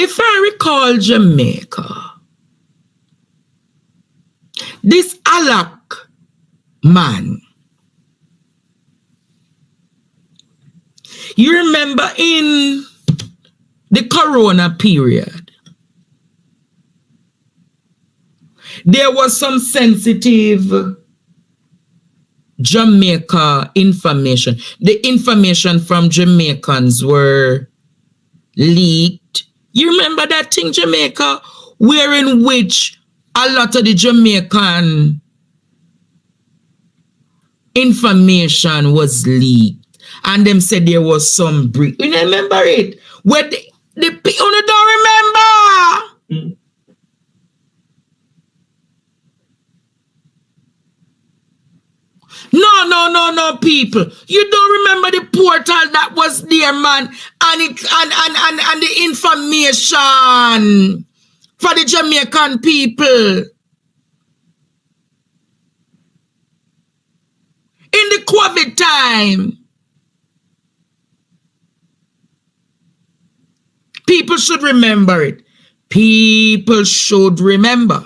If I recall Jamaica, this Alak man, you remember in the Corona period, there was some sensitive Jamaica information. The information from Jamaicans were leaked. You remember that thing, Jamaica, wherein which a lot of the Jamaican information was leaked. And them said there was some breach. You remember it? Where the people don't remember. No, people. You don't remember the portal that was there, man, and the information for the Jamaican people. In the COVID time. People should remember it. People should remember.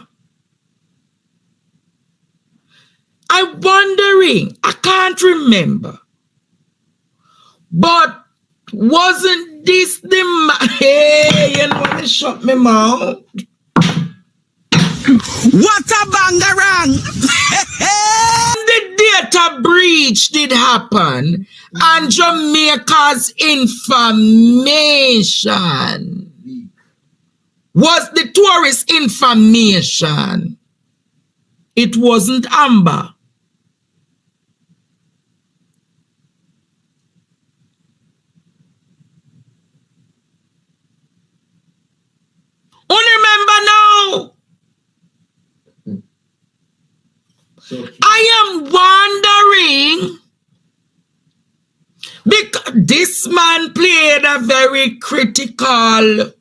I'm wondering, I can't remember. But wasn't this the hey, you know what they shut me mouth? What a bangarang! The data breach did happen and Jamaica's information was the tourist information. It wasn't Amber. Remember now? I am wondering, because this man played a very critical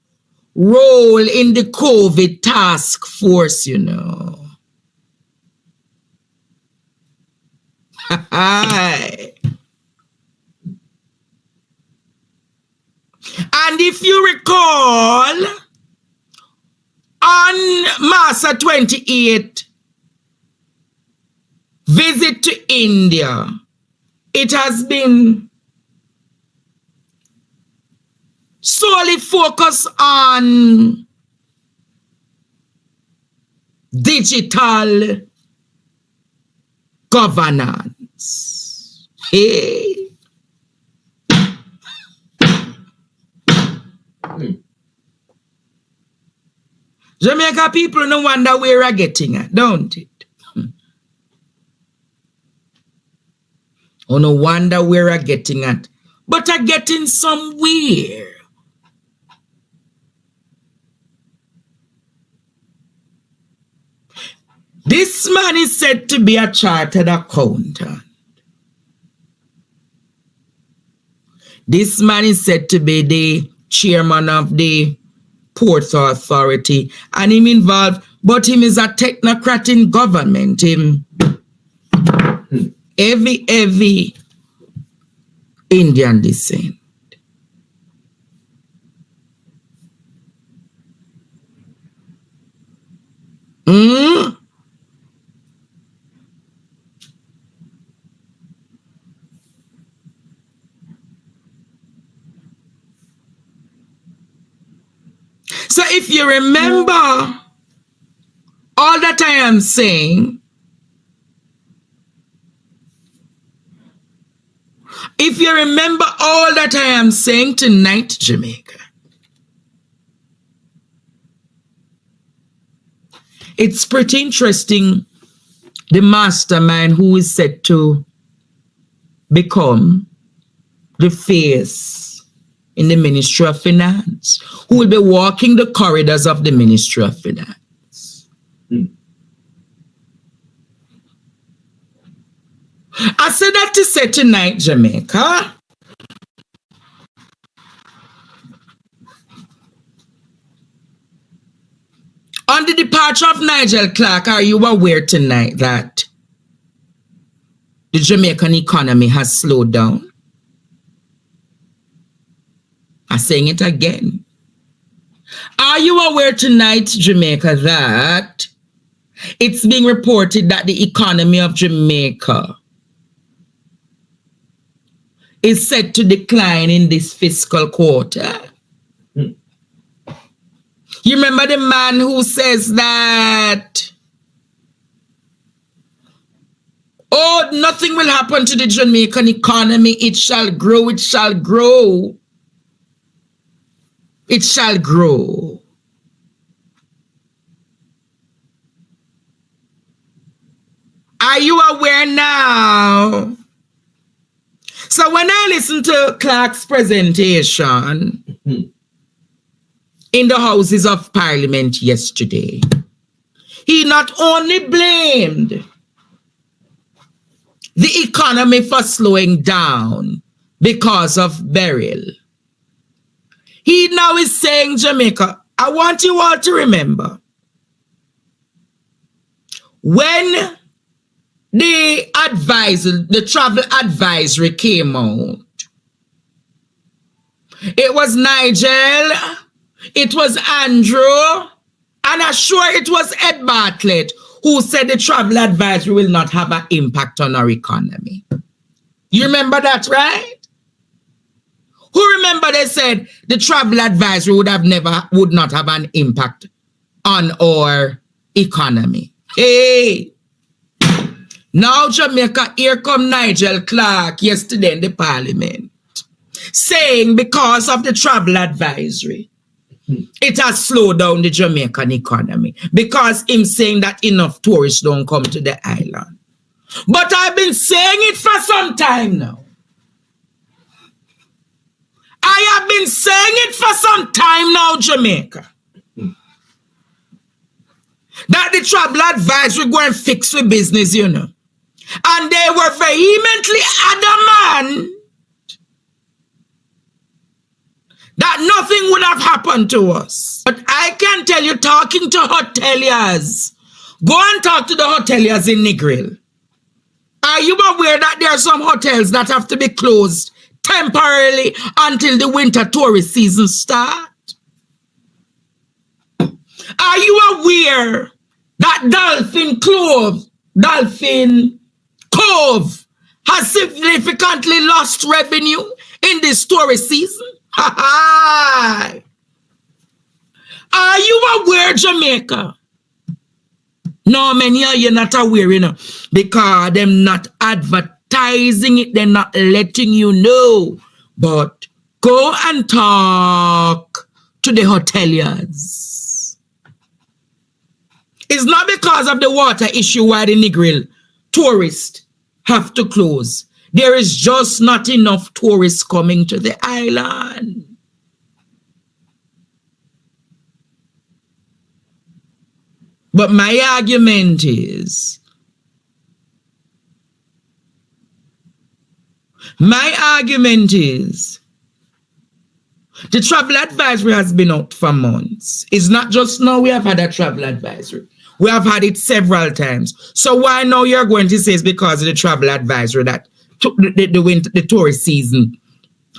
role in the COVID task force, you know. And if you recall, on March 28th, visit to India, it has been solely focused on digital governance. Hey. Jamaica people no wonder where we're getting at, don't it? Oh, no wonder where we're getting at. But are getting somewhere. This man is said to be a chartered accountant. This man is said to be the chairman of the Port Authority, and him involved, but him is a technocrat in government. Him heavy Indian descent. So if you remember all that I am saying, if you remember all that I am saying tonight, Jamaica, it's pretty interesting, the mastermind who is said to become the face in the Ministry of Finance, who will be walking the corridors of the Ministry of Finance. I said that to say tonight, Jamaica, on the departure of Nigel Clark, are you aware tonight that the Jamaican economy has slowed down? I'm saying it again. Are you aware tonight, Jamaica, that it's being reported that the economy of Jamaica is set to decline in this fiscal quarter? You remember the man who says that, oh, nothing will happen to the Jamaican economy. It shall grow, it shall grow. It shall grow. Are you aware now? So when I listened to Clark's presentation in the Houses of Parliament yesterday, he not only blamed the economy for slowing down because of Beryl. He now is saying, Jamaica, I want you all to remember, when the travel advisory came out, it was Nigel, it was Andrew, and I'm sure it was Ed Bartlett who said the travel advisory will not have an impact on our economy. You remember that, right? Who remember they said the travel advisory would not have an impact on our economy? Hey! Now Jamaica, here come Nigel Clark yesterday in the parliament saying because of the travel advisory, it has slowed down the Jamaican economy because him saying that enough tourists don't come to the island. But I've been saying it for some time now. I have been saying it for some time now, Jamaica, that the travel advisory go and fix the business, you know. And they were vehemently adamant that nothing would have happened to us. But I can tell you, talking to hoteliers, go and talk to the hoteliers in Negril. Are you aware that there are some hotels that have to be closed temporarily until the winter tourist season starts? Are you aware that Dolphin Cove has significantly lost revenue in this tourist season? Are you aware, Jamaica? No, many of you not aware, you know, because them not advertising it, they're not letting you know. But go and talk to the hoteliers. It's not because of the water issue why the Negril tourists have to close. There is just not enough tourists coming to the island. But my argument is, the travel advisory has been out for months. It's not just now we have had a travel advisory. We have had it several times. So why now you're going to say it's because of the travel advisory that the tourist season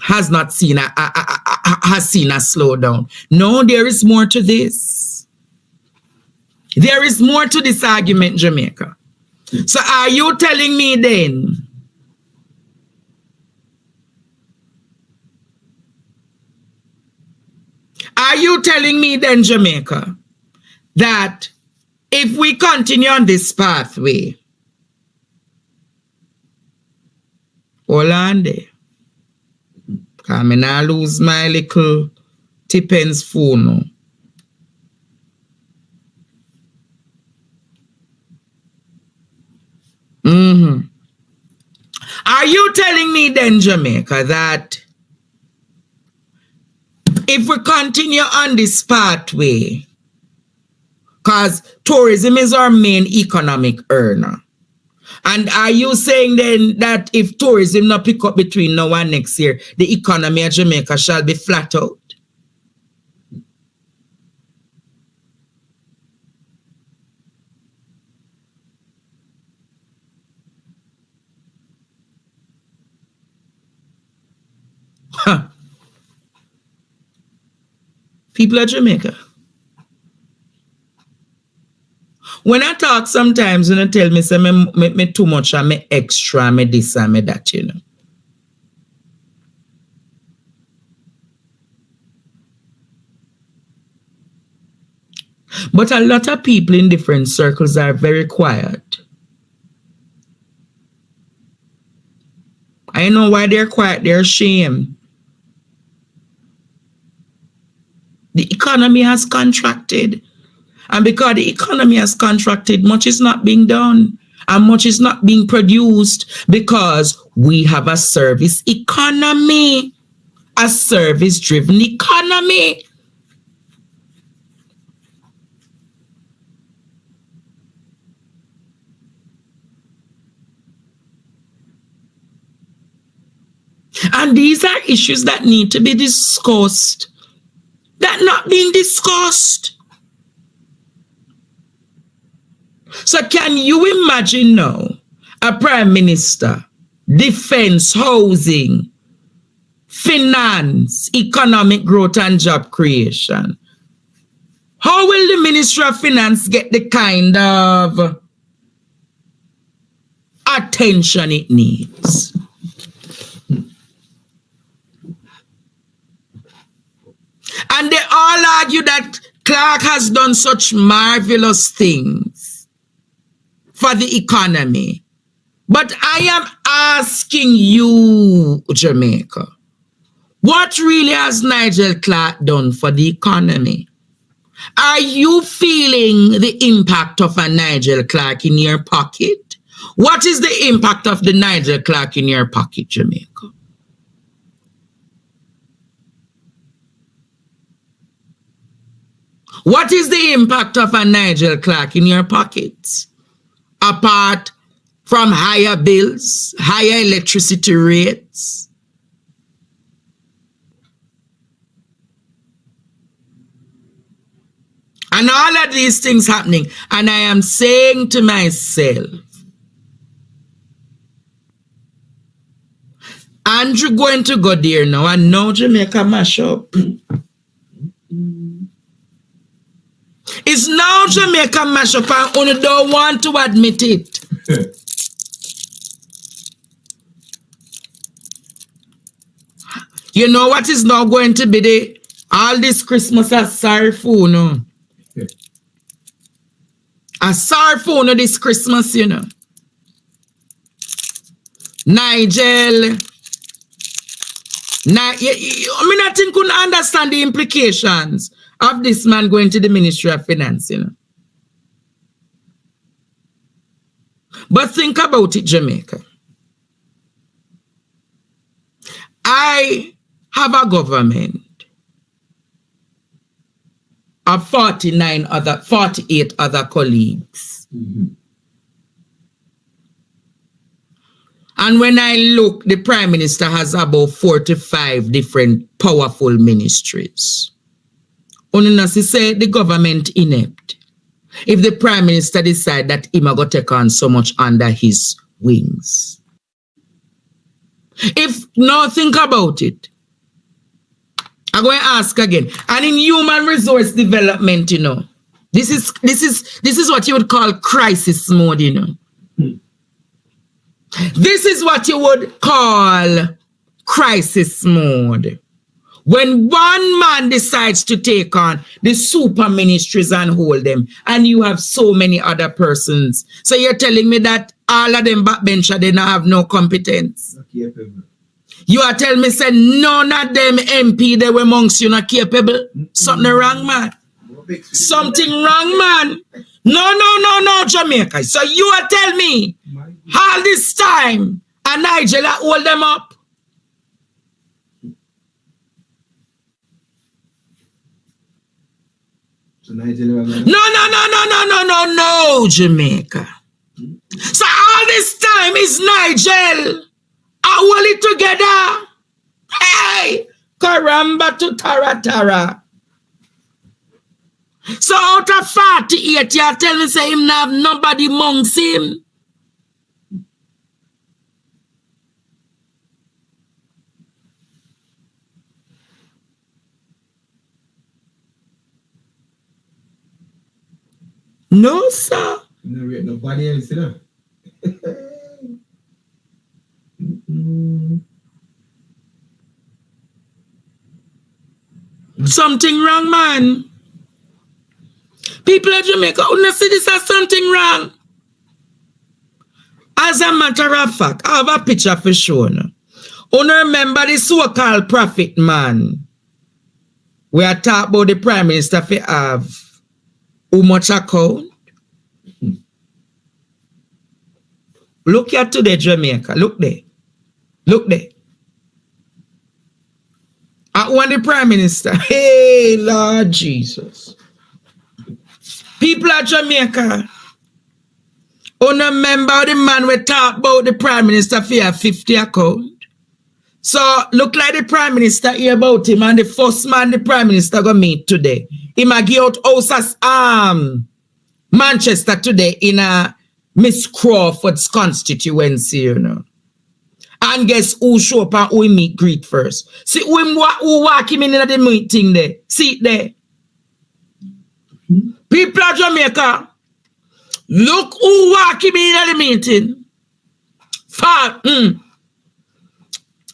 has not seen has seen a slowdown? No, there is more to this. There is more to this argument, Jamaica. So are you telling me then Jamaica, that if we continue on this pathway, hold on there, because I now lose my little Tippens phone. Are you telling me then, Jamaica, that if we continue on this pathway, because tourism is our main economic earner, and are you saying then that if tourism not pick up between now and next year, the economy of Jamaica shall be flat out? People of Jamaica. When I talk sometimes, you know, tell me, say, me too much, and me extra, me this, and me that, you know. But a lot of people in different circles are very quiet. I know why they're quiet, they're ashamed. The economy has contracted. And because the economy has contracted, much is not being done and much is not being produced because we have a service economy, a service-driven economy. And these are issues that need to be discussed. They're not being discussed. So can you imagine now a prime minister, defense, housing, finance, economic growth and job creation? How will the Ministry of Finance get the kind of attention it needs? And they all argue that Clark has done such marvelous things for the economy. But I am asking you, Jamaica, what really has Nigel Clark done for the economy? Are you feeling the impact of a Nigel Clark in your pocket? What is the impact of the Nigel Clark in your pocket, Jamaica? What is the impact of a Nigel Clark in your pockets? Apart from higher bills, higher electricity rates. And all of these things happening. And I am saying to myself, Andrew going to go there now and now Jamaica mash up. It's now Jamaica mash up and only don't want to admit it. You know what is now going to be all this Christmas a sorry for no. A sorry for no this Christmas, you know. Nigel. I mean, I think couldn't understand the implications of this man going to the Ministry of Finance, you know. But think about it, Jamaica. I have a government of 48 other colleagues. Mm-hmm. And when I look, the Prime Minister has about 45 different powerful ministries. Unasi say the government inept. If the Prime Minister decide that he may go take on so much under his wings. If now think about it, I'm going to ask again. And in human resource development, you know, this is what you would call crisis mode, you know. This is what you would call crisis mode. When one man decides to take on the super ministries and hold them, and you have so many other persons. So you're telling me that all of them backbencher, they don't have no competence? You are telling me, say, none of them MP, they were amongst you not capable? Something wrong, man. Something wrong, man. No, Jamaica. So you are telling me, all this time, and Nigel hold them up? So no, Jamaica. So all this time is Nigel. I hold it together. Hey, caramba to tara. So out of 48, you tell me say him not have nobody amongst him. No, sir. Nobody else, you know. Something wrong, man. People of Jamaica, you see this as something wrong. As a matter of fact, I have a picture for sure. You remember the so-called prophet man? We are talking about the Prime Minister for have how much account? Look at today, Jamaica. Look there. Look there. I want the Prime Minister. Hey, Lord Jesus. People of Jamaica, you remember the man we talk about the Prime Minister for have 50 account? So, look like the Prime Minister hear about him and the first man the Prime Minister go meet today. He might give out houses Manchester today in a Miss Crawford's constituency, you know. And guess who show up and who meet greet first? See who walk him in the meeting there. See it there. People of Jamaica, look who walk him in the meeting.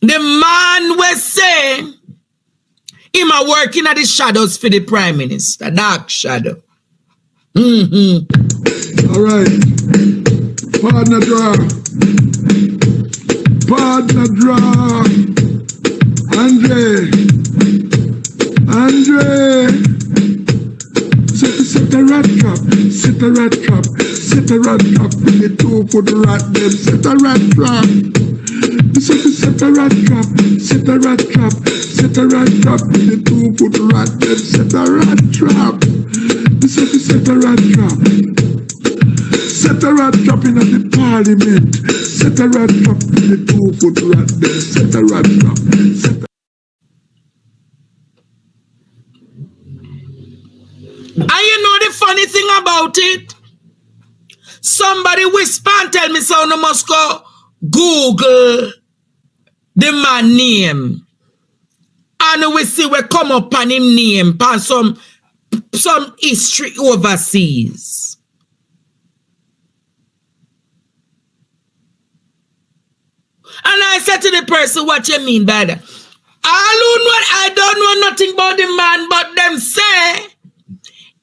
The man was saying him a working at the shadows for the Prime Minister, dark shadow. All right. Partner draw. Partner draw. Andre. Set a rat trap. Set a rat trap. Set a rat trap. The 2 foot rat them. Set a rat trap. Set a rat trap. Set a rat trap. Set a rat trap. The 2 foot rat them. Set a rat trap. Set a rat trap. Set a rat trap in the parliament. Set a rat trap in the 2 foot rat them. Set a rat trap. And you know the funny thing about it? Somebody whisper and tell me so no must go Google the man name. And we see we come up on him name on some history overseas. And I said to the person, what you mean by that? I don't know nothing about the man, but them say,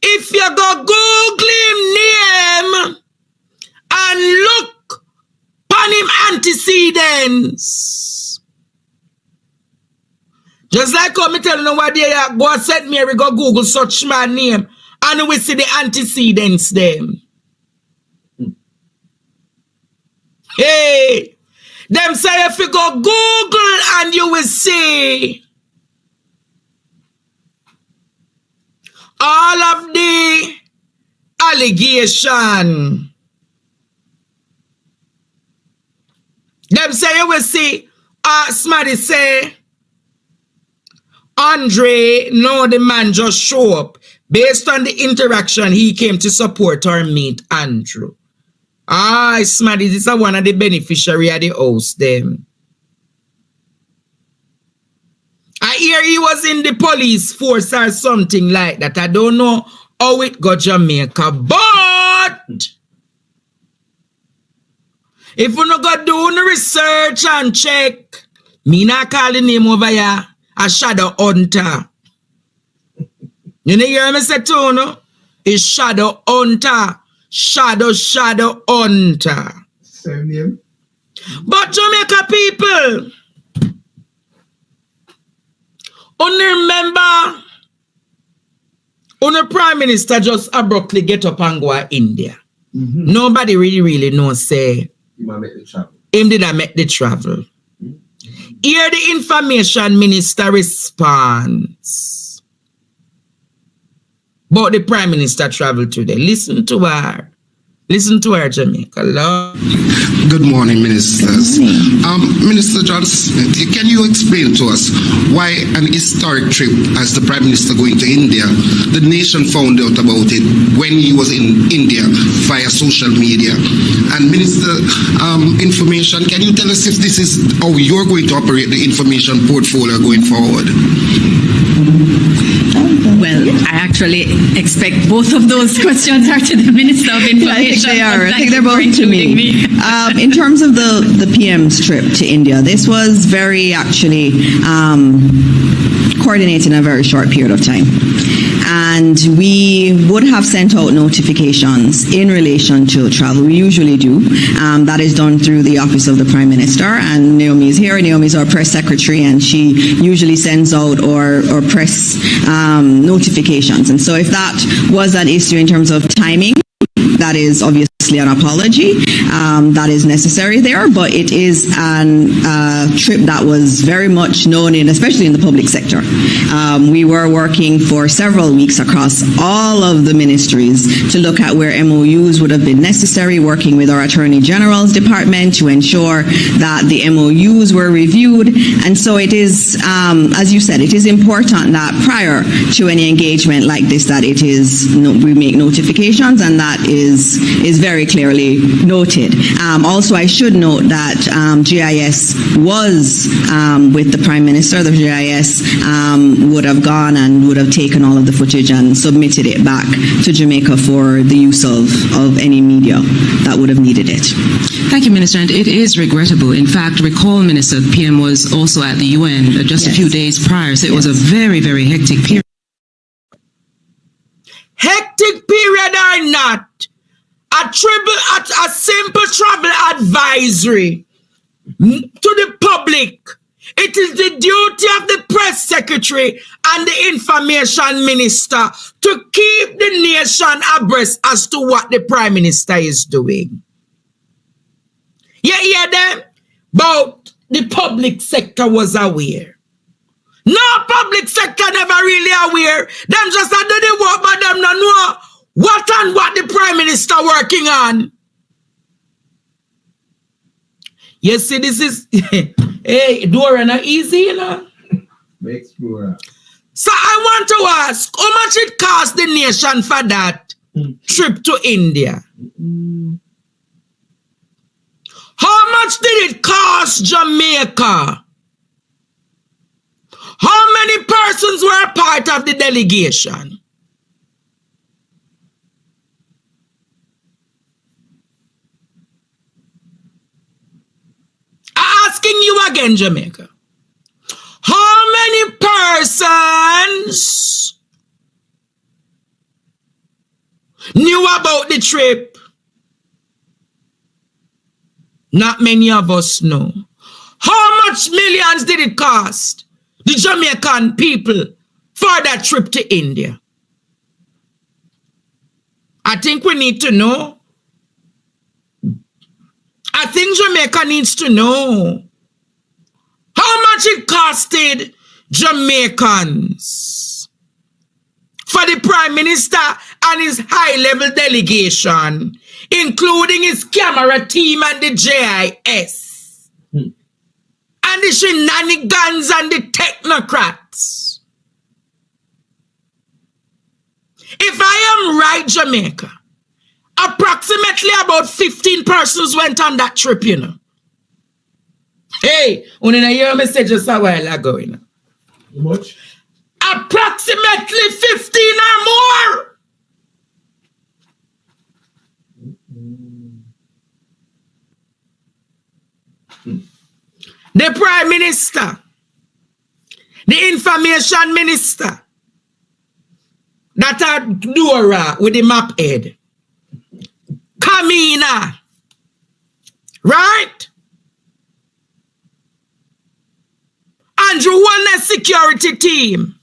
if you go Google him name and look upon him antecedents, just like how me tell you what day God sent me, we go Google such man name and we see the antecedents them. Hey, them say if you go Google and you will see all of the allegation. Them say you will see somebody say Andre, no, the man just show up. Based on the interaction, he came to support or meet Andrew. Smarty, this is one of the beneficiary of the house, them. I hear he was in the police force or something like that. I don't know how it got Jamaica, but if you not go do the research and check, me not call the name over here a shadow hunter. You know hear me say too, no? It's shadow hunter. Shadow hunter. Same name. But Jamaica people, only remember, the Prime Minister just abruptly get up and go to India. Nobody really knows say him did not make the travel. Here the information minister responds. But the Prime Minister traveled today. Listen to her. Listen to her, Jamaica. Lord. Good morning, ministers. Minister John Smith, can you explain to us why an historic trip as the Prime Minister going to India, the nation found out about it when he was in India via social media? And Minister, information, can you tell us if this is how you're going to operate the information portfolio going forward? Well, I actually expect both of those questions are to the Minister of Information. I think they are. but I think thank they're you for both to including me. In terms of the PM's trip to India, this was very actually coordinated in a very short period of time. And we would have sent out notifications in relation to travel. We usually do. That is done through the Office of the Prime Minister. And Naomi is here. Naomi is our press secretary, and she usually sends out our press notifications. And so if that was an issue in terms of timing, that is obviously an apology that is necessary there, but it is a trip that was very much known in, especially in the public sector. We were working for several weeks across all of the ministries to look at where MOUs would have been necessary, working with our Attorney General's department to ensure that the MOUs were reviewed. And so it is, as you said, it is important that prior to any engagement like this, that it is, we make notifications, and that is very clearly noted. Also, I should note that GIS was with the Prime Minister. The GIS would have gone and would have taken all of the footage and submitted it back to Jamaica for the use of any media that would have needed it. Thank you, Minister. And it is regrettable. In fact, recall, Minister, the PM was also at the UN just a few days prior, so it was a very, very hectic period. Hectic period or not, a simple travel advisory to the public. It is the duty of the press secretary and the information minister to keep the nation abreast as to what the prime minister is doing. You hear them? But the public sector was aware. No, public sector never really aware. Them just do the work, but them don't know what and what the prime minister working on. You see, this is hey, Dora, not easy, you know. Explorer. So I want to ask, how much it cost the nation for that trip to India? How much did it cost Jamaica? How many persons were a part of the delegation? I'm asking you again, Jamaica. How many persons knew about the trip? Not many of us know. How much millions did it cost the Jamaican people for that trip to India? I think we need to know. I think Jamaica needs to know how much it costed Jamaicans for the Prime Minister and his high-level delegation, including his camera team and the JIS, and the shenanigans and the technocrats. If I am right, Jamaica, approximately about 15 persons went on that trip, you know. Hey, when I hear a message just a while ago, you know. How much? Approximately 15 or more. The Prime Minister, the Information Minister, that are Dora with the map head, Kamina, right? Andrew One security team.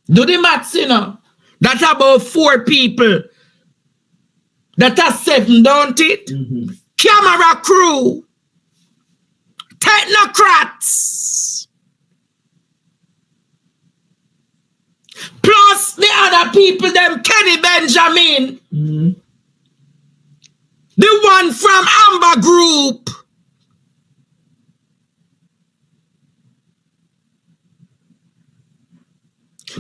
Do the maths, you know. That's about 4 people. That are 7, don't it? Camera crew. Technocrats. Plus the other people, them Kenny Benjamin. The one from Amber Group.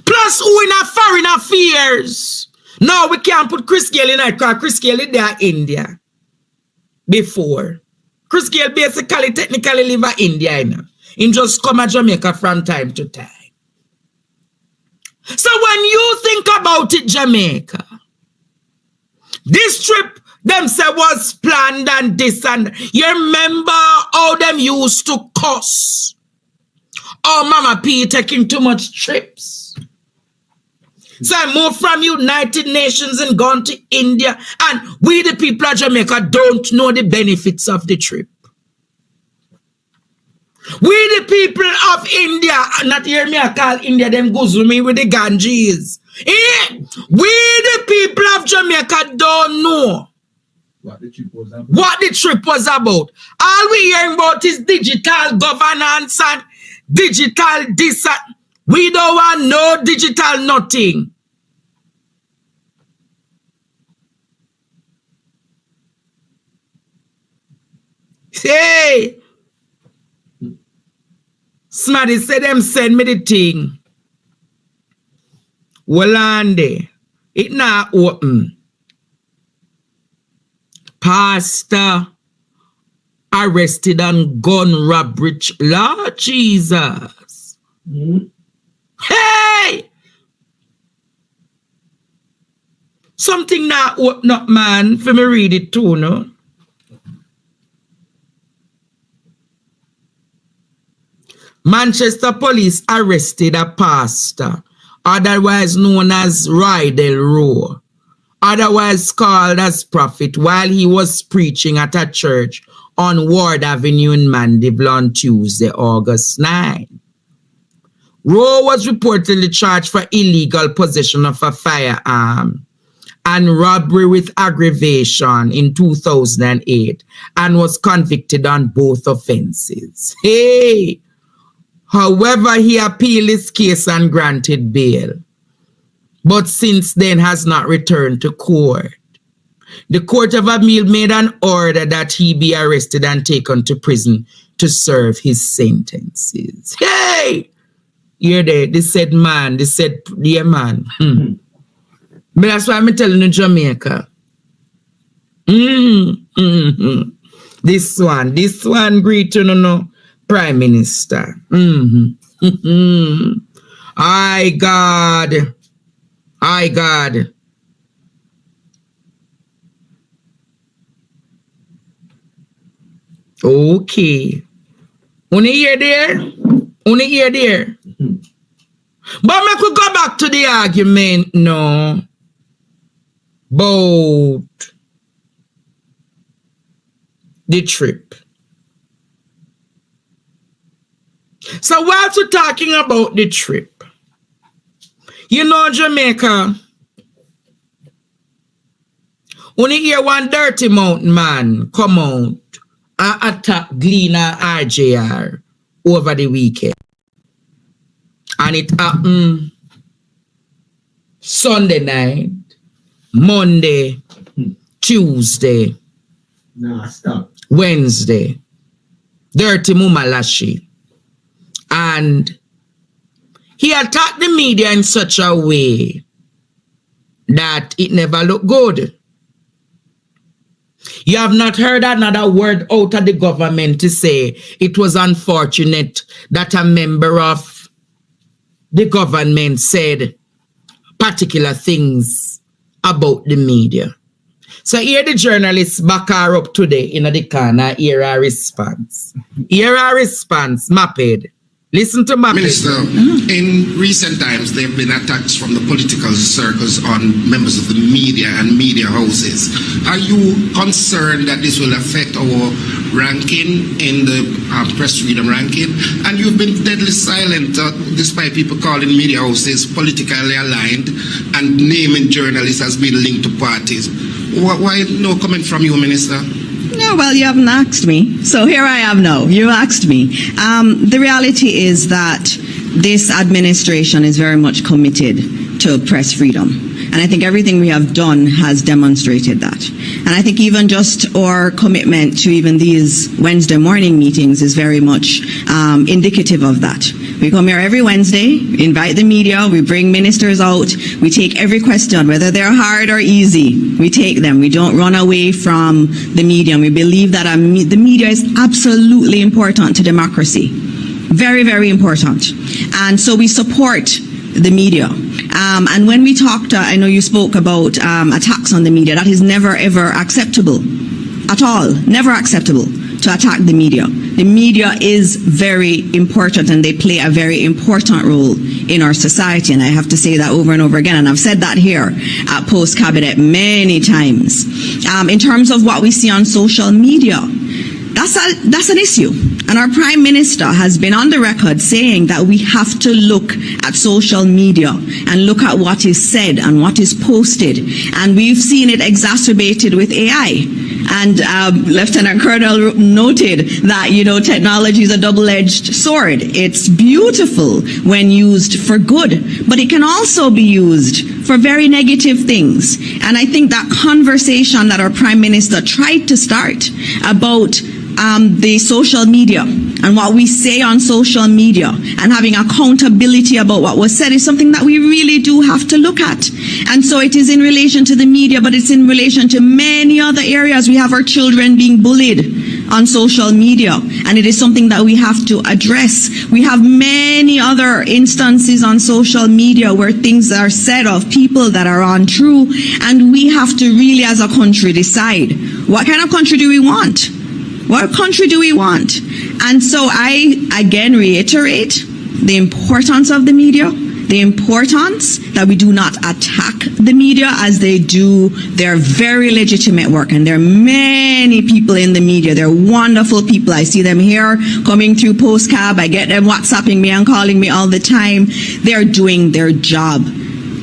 Plus who in a foreign affairs. No, we can't put Chris Gale in it because Chris Gale is there in India. Before. Chris Gale basically technically live in India, you know. He just come to Jamaica from time to time. So when you think about it, Jamaica, this trip, them say was planned and this and you remember how them used to cuss. Oh, Mama P taking too much trips. So I moved from United Nations and gone to India, and we the people of Jamaica don't know the benefits of the trip. We the people of India, not hear me I call India, them goes with me with the Ganges. We the people of Jamaica don't know What the trip was about. what the trip was about. All we hearing about is digital governance and digital this. We don't want no digital nothing. Hey! Smarty said them send me the thing. Walande. It not open. Pastor arrested on gun robbery. Lord Jesus. Hey! Something not open up, man. For me read it too, no? Manchester police arrested a pastor, otherwise known as Rydell Rowe, otherwise called as Prophet, while he was preaching at a church on Ward Avenue in Mandeville on Tuesday, August 9. Rowe was reportedly charged for illegal possession of a firearm and robbery with aggravation in 2008 and was convicted on both offenses. Hey! However, he appealed his case and granted bail, but since then has not returned to court. The Court of Appeal made an order that he be arrested and taken to prison to serve his sentences. Hey! You're there. They said man. They said, yeah, man. But that's why I'm telling you, Jamaica. This one, greet you, no. Prime Minister. I God. Okay. Only hear there? But I could go back to the argument no. About the trip. So whilst we're talking about the trip, you know, Jamaica, when you hear one dirty mountain man come out and attack Gleaner RJR over the weekend, and it happened Sunday night, Monday, Tuesday, Wednesday, dirty Muma Lashi. And he attacked the media in such a way that it never looked good. You have not heard another word out of the government to say it was unfortunate that a member of the government said particular things about the media. So here the journalists back her up today in the corner, hear her response. Maped. Listen to my Minister, in recent times, there have been attacks from the political circles on members of the media and media houses. Are you concerned that this will affect our ranking in the press freedom ranking? And you've been deadly silent despite people calling media houses politically aligned and naming journalists as being linked to parties. Why no comment from you, Minister? No, well, you haven't asked me. So here I am now. You asked me. The reality is that this administration is very much committed to press freedom. And I think everything we have done has demonstrated that. And I think even just our commitment to even these Wednesday morning meetings is very much indicative of that. We come here every Wednesday, invite the media, we bring ministers out, we take every question, whether they're hard or easy, we take them. We don't run away from the media. And we believe that the media is absolutely important to democracy. Very, very important. And so we support the media. And when we talked, I know you spoke about attacks on the media. That is never ever acceptable at all. Never acceptable to attack the media. The media is very important and they play a very important role in our society. And I have to say that over and over again. And I've said that here at Post Cabinet many times. In terms of what we see on social media, that's an issue. And our Prime Minister has been on the record saying that we have to look at social media and look at what is said and what is posted. And we've seen it exacerbated with AI. And Lieutenant Colonel noted that, you know, technology is a double-edged sword. It's beautiful when used for good, but it can also be used for very negative things. And I think that conversation that our Prime Minister tried to start about the social media and what we say on social media and having accountability about what was said is something that we really do have to look at. And so it is in relation to the media, but it's in relation to many other areas. We have our children being bullied on social media, and it is something that we have to address. We have many other instances on social media where things are said of people that are untrue, and we have to really as a country decide what kind of country do we want? What country do we want? And so I again reiterate the importance of the media, the importance that we do not attack the media as they do their very legitimate work. And there are many people in the media. They're wonderful people. I see them here coming through Postcab. I get them WhatsApping me and calling me all the time. They're doing their job.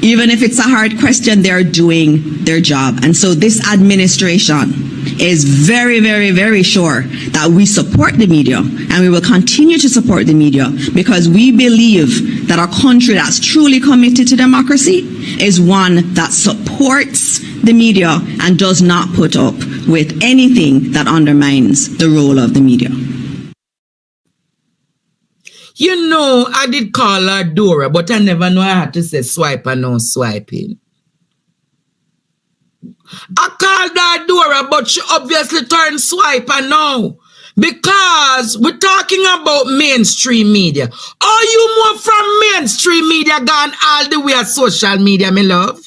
Even if it's a hard question, they're doing their job. And so this administration is very, very, very sure that we support the media and we will continue to support the media because we believe that a country that's truly committed to democracy is one that supports the media and does not put up with anything that undermines the role of the media. You know, I did call her Dora, but I never know I had to say swipe and no swiping. I called her Dora, but she obviously turned swiper now. Because we're talking about mainstream media. Are you more from mainstream media gone all the way to social media, my love?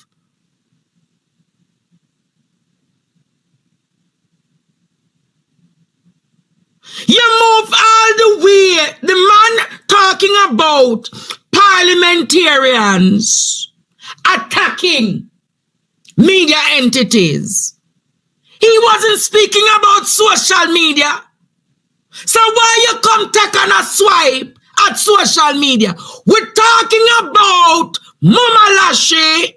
You move all the way. The man talking about parliamentarians attacking media entities. He wasn't speaking about social media. So why you come take on a swipe at social media? We're talking about Mama Lashe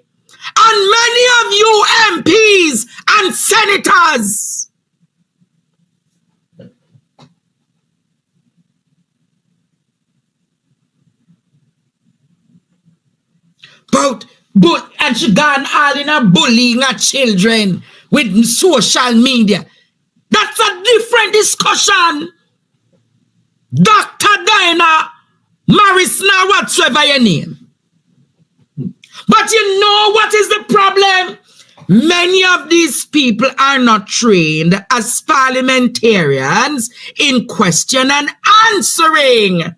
and many of you MPs and senators. But and she gone all in a bullying her children with social media. That's a different discussion. Dr. Diana Marisna, whatsoever your name. But you know what is the problem? Many of these people are not trained as parliamentarians in question and answering.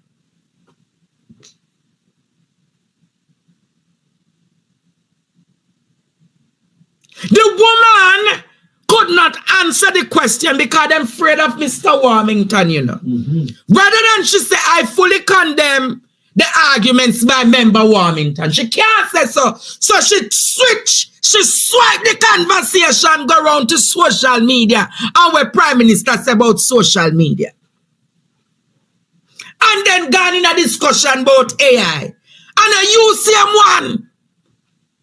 The woman could not answer the question because I'm afraid of Mr. Warmington, you know. Rather than she say, I fully condemn the arguments by Member Warmington. She can't say so. So she swiped the conversation, go around to social media, and where Prime Minister say about social media. And then gone in a discussion about AI. And a UCM1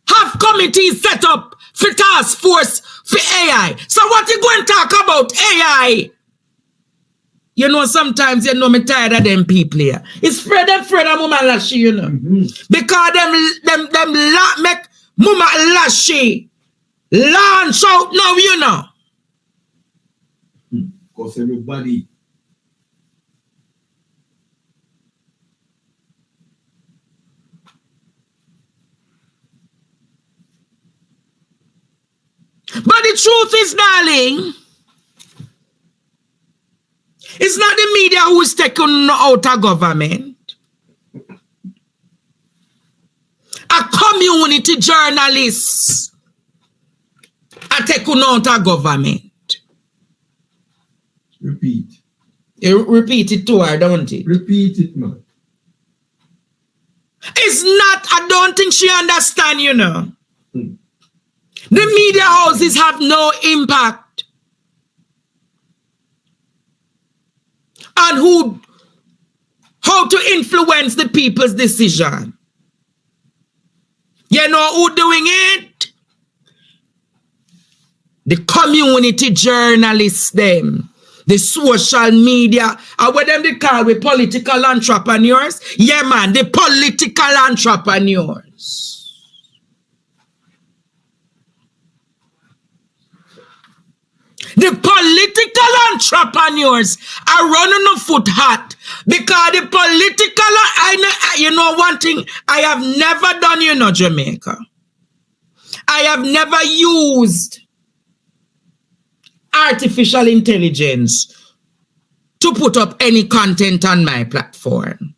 have committees set up for task force for AI. So what you going to talk about AI? You know, sometimes you know me tired of them people here. It's Fred of Mama Lashe, you know. Because them make Mama Lashe launch out now, you know. Because everybody. But the truth is, darling, it's not the media who is taking out of government. A community community journalists are taking out a government. Repeat. You repeat it to her, don't it? Repeat it, man. It's not, I don't think she understand, you know. The media houses have no impact on how to influence the people's decision. You know who doing it? The community journalists, them. The social media, what them they call with political entrepreneurs? Yeah, man, the political entrepreneurs. The political entrepreneurs are running a foot hot because the political, you know one thing I have never done, you know, Jamaica. I have never used artificial intelligence to put up any content on my platform.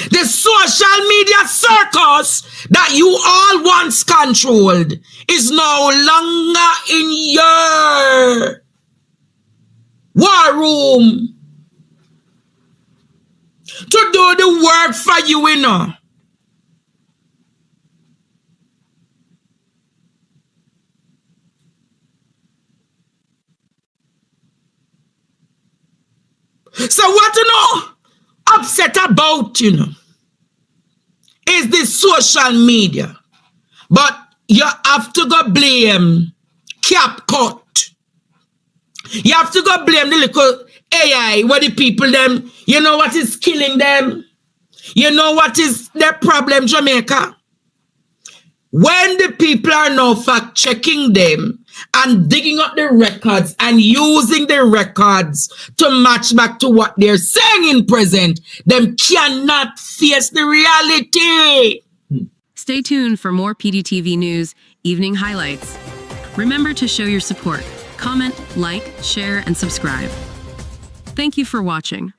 The social media circus that you all once controlled is no longer in your war room to do the work for you, you know. So what you know upset about, you know, is the social media. But you have to go blame CapCut. You have to go blame the little AI where the people them, you know what is killing them? You know what is their problem, Jamaica? When the people are now fact checking them and digging up the records and using the records to match back to what they're saying in present, them cannot face the reality. Stay tuned for more PDTV News Evening Highlights. Remember to show your support. Comment, like, share, and subscribe. Thank you for watching.